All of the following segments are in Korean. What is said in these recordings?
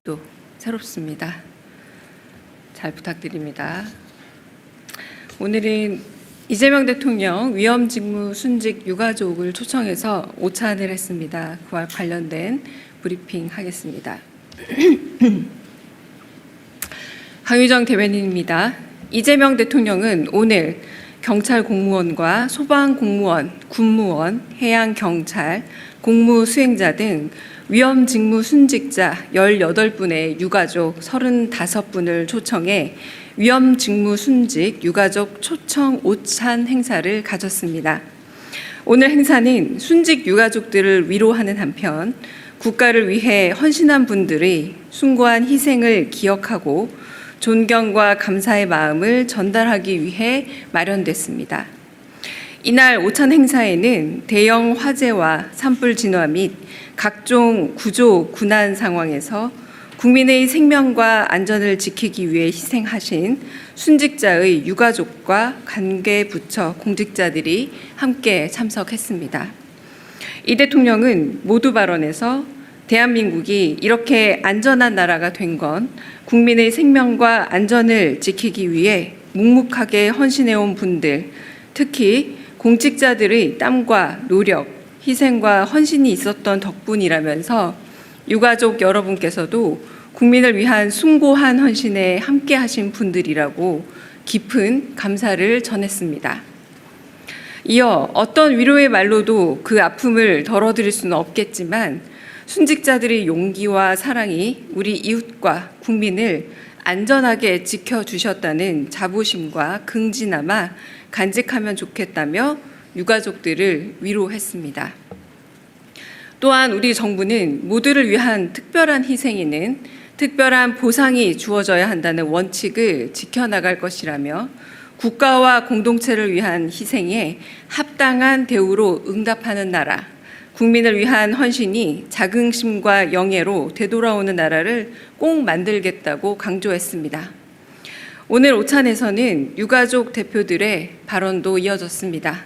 또 새롭습니다. 잘 부탁드립니다. 오늘은 이재명 대통령 위험직무 순직 유가족을 초청해서 오찬을 했습니다. 그와 관련된 브리핑 하겠습니다. 강유정 대변인입니다. 이재명 대통령은 오늘 경찰 공무원과 소방 공무원, 군무원, 해양 경찰, 공무 수행자 등 위험 직무 순직자 18분의 유가족 35분을 초청해 위험 직무 순직 유가족 초청 오찬 행사를 가졌습니다. 오늘 행사는 순직 유가족들을 위로하는 한편 국가를 위해 헌신한 분들의 숭고한 희생을 기억하고 존경과 감사의 마음을 전달하기 위해 마련됐습니다. 이날 오찬 행사에는 대형 화재와 산불 진화 및 각종 구조, 군안 상황에서 국민의 생명과 안전을 지키기 위해 희생하신 순직자의 유가족과 관계부처 공직자들이 함께 참석했습니다. 이 대통령은 모두 발언에서 대한민국이 이렇게 안전한 나라가 된 건 국민의 생명과 안전을 지키기 위해 묵묵하게 헌신해온 분들, 특히 공직자들의 땀과 노력, 희생과 헌신이 있었던 덕분이라면서 유가족 여러분께서도 국민을 위한 숭고한 헌신에 함께하신 분들이라고 깊은 감사를 전했습니다. 이어 어떤 위로의 말로도 그 아픔을 덜어드릴 수는 없겠지만 순직자들의 용기와 사랑이 우리 이웃과 국민을 안전하게 지켜주셨다는 자부심과 긍지나마 간직하면 좋겠다며 유가족들을 위로했습니다. 또한 우리 정부는 모두를 위한 특별한 희생에는 특별한 보상이 주어져야 한다는 원칙을 지켜나갈 것이라며 국가와 공동체를 위한 희생에 합당한 대우로 응답하는 나라, 국민을 위한 헌신이 자긍심과 영예로 되돌아오는 나라를 꼭 만들겠다고 강조했습니다. 오늘 오찬에서는 유가족 대표들의 발언도 이어졌습니다.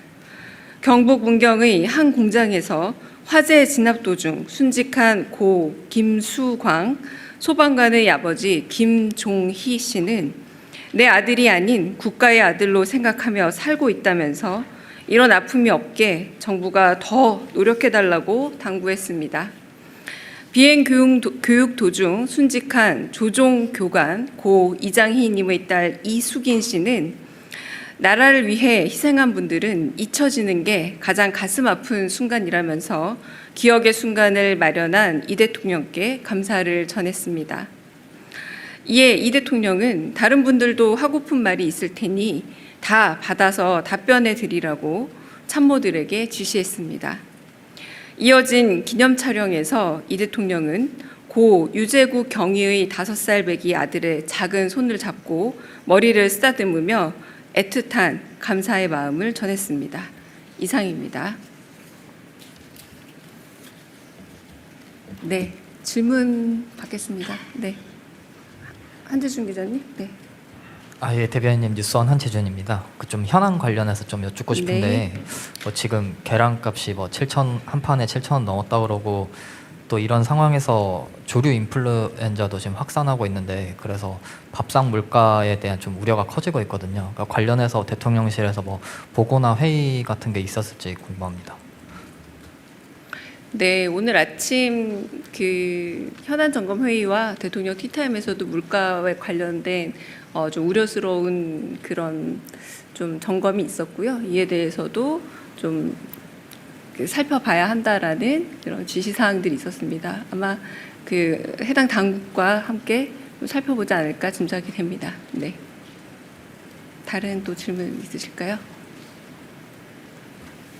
경북 문경의 한 공장에서 화재 진압 도중 순직한 고 김수광 소방관의 아버지 김종희 씨는 내 아들이 아닌 국가의 아들로 생각하며 살고 있다면서 이런 아픔이 없게 정부가 더 노력해달라고 당부했습니다. 비행 교육 도중 순직한 조종 교관 고 이장희님의 딸 이수긴 씨는 나라를 위해 희생한 분들은 잊혀지는 게 가장 가슴 아픈 순간이라면서 기억의 순간을 마련한 이 대통령께 감사를 전했습니다. 이에 이 대통령은 다른 분들도 하고픈 말이 있을 테니 다 받아서 답변해 드리라고 참모들에게 지시했습니다. 이어진 기념 촬영에서 이 대통령은 고 유재국 경위의 5살 배기 아들의 작은 손을 잡고 머리를 쓰다듬으며 애틋한 감사의 마음을 전했습니다. 이상입니다. 네, 질문 받겠습니다. 네, 한재준 기자님. 네. 예, 대변인님 뉴스원 한재준입니다. 좀 현안 관련해서 좀 여쭙고 싶은데 네. 지금 계란값이 7천 한 판에 7,000원 넘었다 그러고 또 이런 상황에서 조류 인플루엔자도 지금 확산하고 있는데 그래서 밥상 물가에 대한 좀 우려가 커지고 있거든요. 그러니까 관련해서 대통령실에서 보고나 회의 같은 게 있었을지 궁금합니다. 네, 오늘 아침 그 현안 점검 회의와 대통령 티타임에서도 물가에 관련된 좀 우려스러운 그런 좀 점검이 있었고요. 이에 대해서도 좀 살펴봐야 한다라는 그런 지시 사항들이 있었습니다. 아마 그 해당 당국과 함께 좀 살펴보지 않을까 짐작이 됩니다. 네. 다른 또 질문 있으실까요?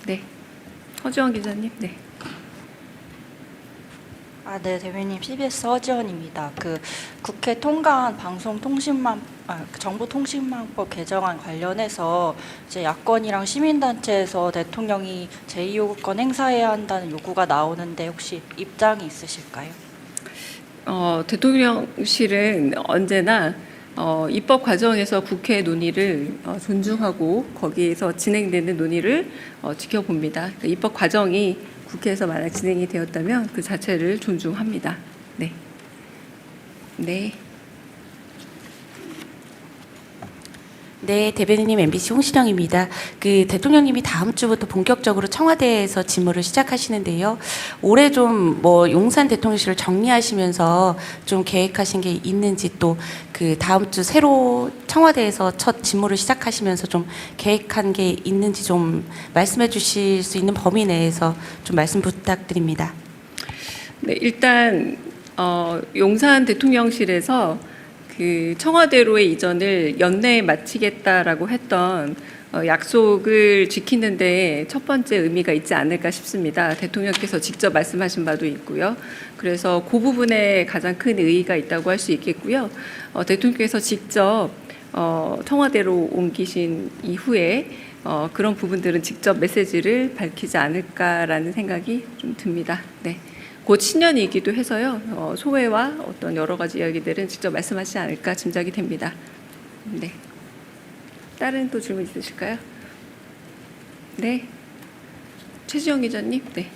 네. 허지원 기자님. 네. 네, 대변인 CBS 허지원입니다. 국회 통과한 정보통신망법 개정안 관련해서 이제 야권이랑 시민단체에서 대통령이 제2요구권 행사해야 한다는 요구가 나오는데 혹시 입장이 있으실까요? 대통령실은 언제나 입법 과정에서 국회 논의를 존중하고 거기에서 진행되는 논의를 지켜봅니다. 그러니까 입법 과정이 국회에서 만약 진행이 되었다면 그 자체를 존중합니다. 네. 네. 네, 대변인님 MBC 홍신영입니다. 그 대통령님이 다음 주부터 본격적으로 청와대에서 직무를 시작하시는데요. 올해 좀 뭐 용산 대통령실을 정리하시면서 좀 계획하신 게 있는지 또 그 다음 주 새로 청와대에서 첫 직무를 시작하시면서 좀 계획한 게 있는지 좀 말씀해 주실 수 있는 범위 내에서 좀 말씀 부탁드립니다. 네, 일단 용산 대통령실에서 그 청와대로의 이전을 연내에 마치겠다라고 했던 약속을 지키는데 첫 번째 의미가 있지 않을까 싶습니다. 대통령께서 직접 말씀하신 바도 있고요. 그래서 그 부분에 가장 큰 의의가 있다고 할 수 있겠고요. 대통령께서 직접 청와대로 옮기신 이후에 그런 부분들은 직접 메시지를 밝히지 않을까라는 생각이 좀 듭니다. 네. 곧 신년이기도 해서요. 소회와 어떤 여러 가지 이야기들은 직접 말씀하시지 않을까 짐작이 됩니다. 네. 다른 또 질문 있으실까요? 네. 최지영 기자님. 네.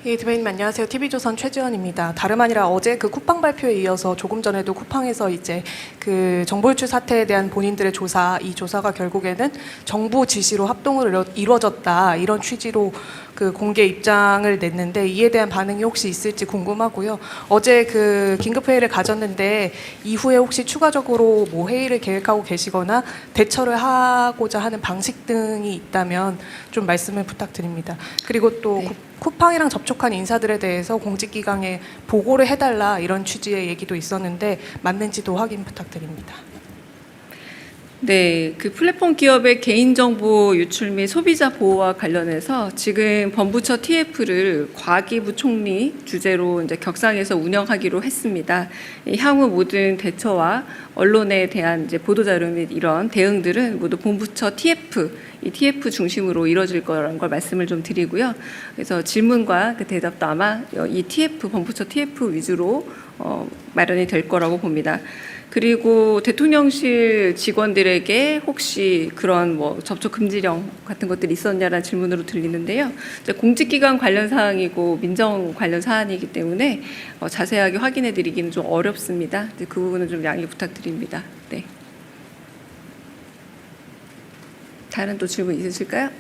예, 대변인 안녕하세요. TV조선 최지연입니다. 다름 아니라 어제 그 쿠팡 발표에 이어서 조금 전에도 쿠팡에서 이제 그 정보유출 사태에 대한 본인들의 조사, 이 조사가 결국에는 정부 지시로 합동으로 이루어졌다 이런 취지로 그 공개 입장을 냈는데 이에 대한 반응이 혹시 있을지 궁금하고요. 어제 그 긴급 회의를 가졌는데 이후에 혹시 추가적으로 뭐 회의를 계획하고 계시거나 대처를 하고자 하는 방식 등이 있다면 좀 말씀을 부탁드립니다. 그리고 또 네. 쿠팡이랑 접촉한 인사들에 대해서 공직기강에 보고를 해달라 이런 취지의 얘기도 있었는데 맞는지도 확인 부탁드립니다. 네, 그 플랫폼 기업의 개인정보 유출 및 소비자 보호와 관련해서 지금 법무처 TF를 과기 부총리 주재로 이제 격상해서 운영하기로 했습니다. 향후 모든 대처와 언론에 대한 이제 보도자료 및 이런 대응들은 모두 본부처 TF, 이 TF 중심으로 이루어질 거라는 걸 말씀을 좀 드리고요. 그래서 질문과 그 대답도 아마 이 TF, 본부처 TF 위주로 마련이 될 거라고 봅니다. 그리고 대통령실 직원들에게 혹시 그런 뭐 접촉 금지령 같은 것들이 있었냐라는 질문으로 들리는데요. 공직기관 관련 사항이고 민정 관련 사안이기 때문에 자세하게 확인해 드리기는 좀 어렵습니다. 그 부분은 좀 양해 부탁드립니다. 네. 다른 또 질문 있으실까요?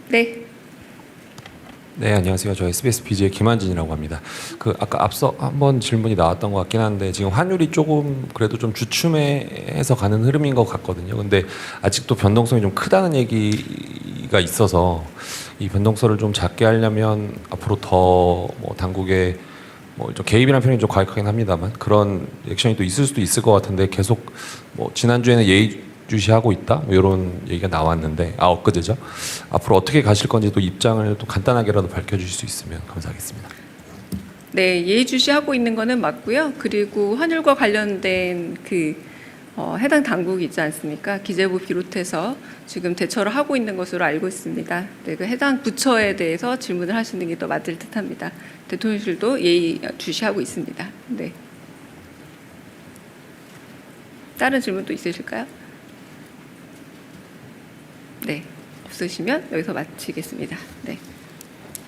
네. 네, 안녕하세요. 저 SBS BG의 김한진이라고 합니다. 그 아까 앞서 한번 질문이 나왔던 것 같긴 한데 지금 환율이 조금 그래도 좀 주춤해서 가는 흐름인 것 같거든요. 근데 아직도 변동성이 좀 크다는 얘기가 있어서 이 변동성을 좀 작게 하려면 앞으로 더 뭐 당국의 뭐 좀 개입이라는 표현이 좀 과격하긴 합니다만 그런 액션이 또 있을 수도 있을 것 같은데 계속 뭐 지난주에는 예의주시하고 있다 뭐 이런 얘기가 나왔는데 엊그제죠. 앞으로 어떻게 가실 건지 또 입장을 또 간단하게라도 밝혀주실 수 있으면 감사하겠습니다. 네, 예의주시하고 있는 거는 맞고요. 그리고 환율과 관련된 그 해당 당국이 있지 않습니까? 기재부 비롯해서 지금 대처를 하고 있는 것으로 알고 있습니다. 네, 그 해당 부처에 대해서 질문을 하시는 게 더 맞을 듯합니다. 대통령실도 예의주시하고 있습니다. 네. 다른 질문 또 있으실까요? 네, 없으시면 여기서 마치겠습니다. 네.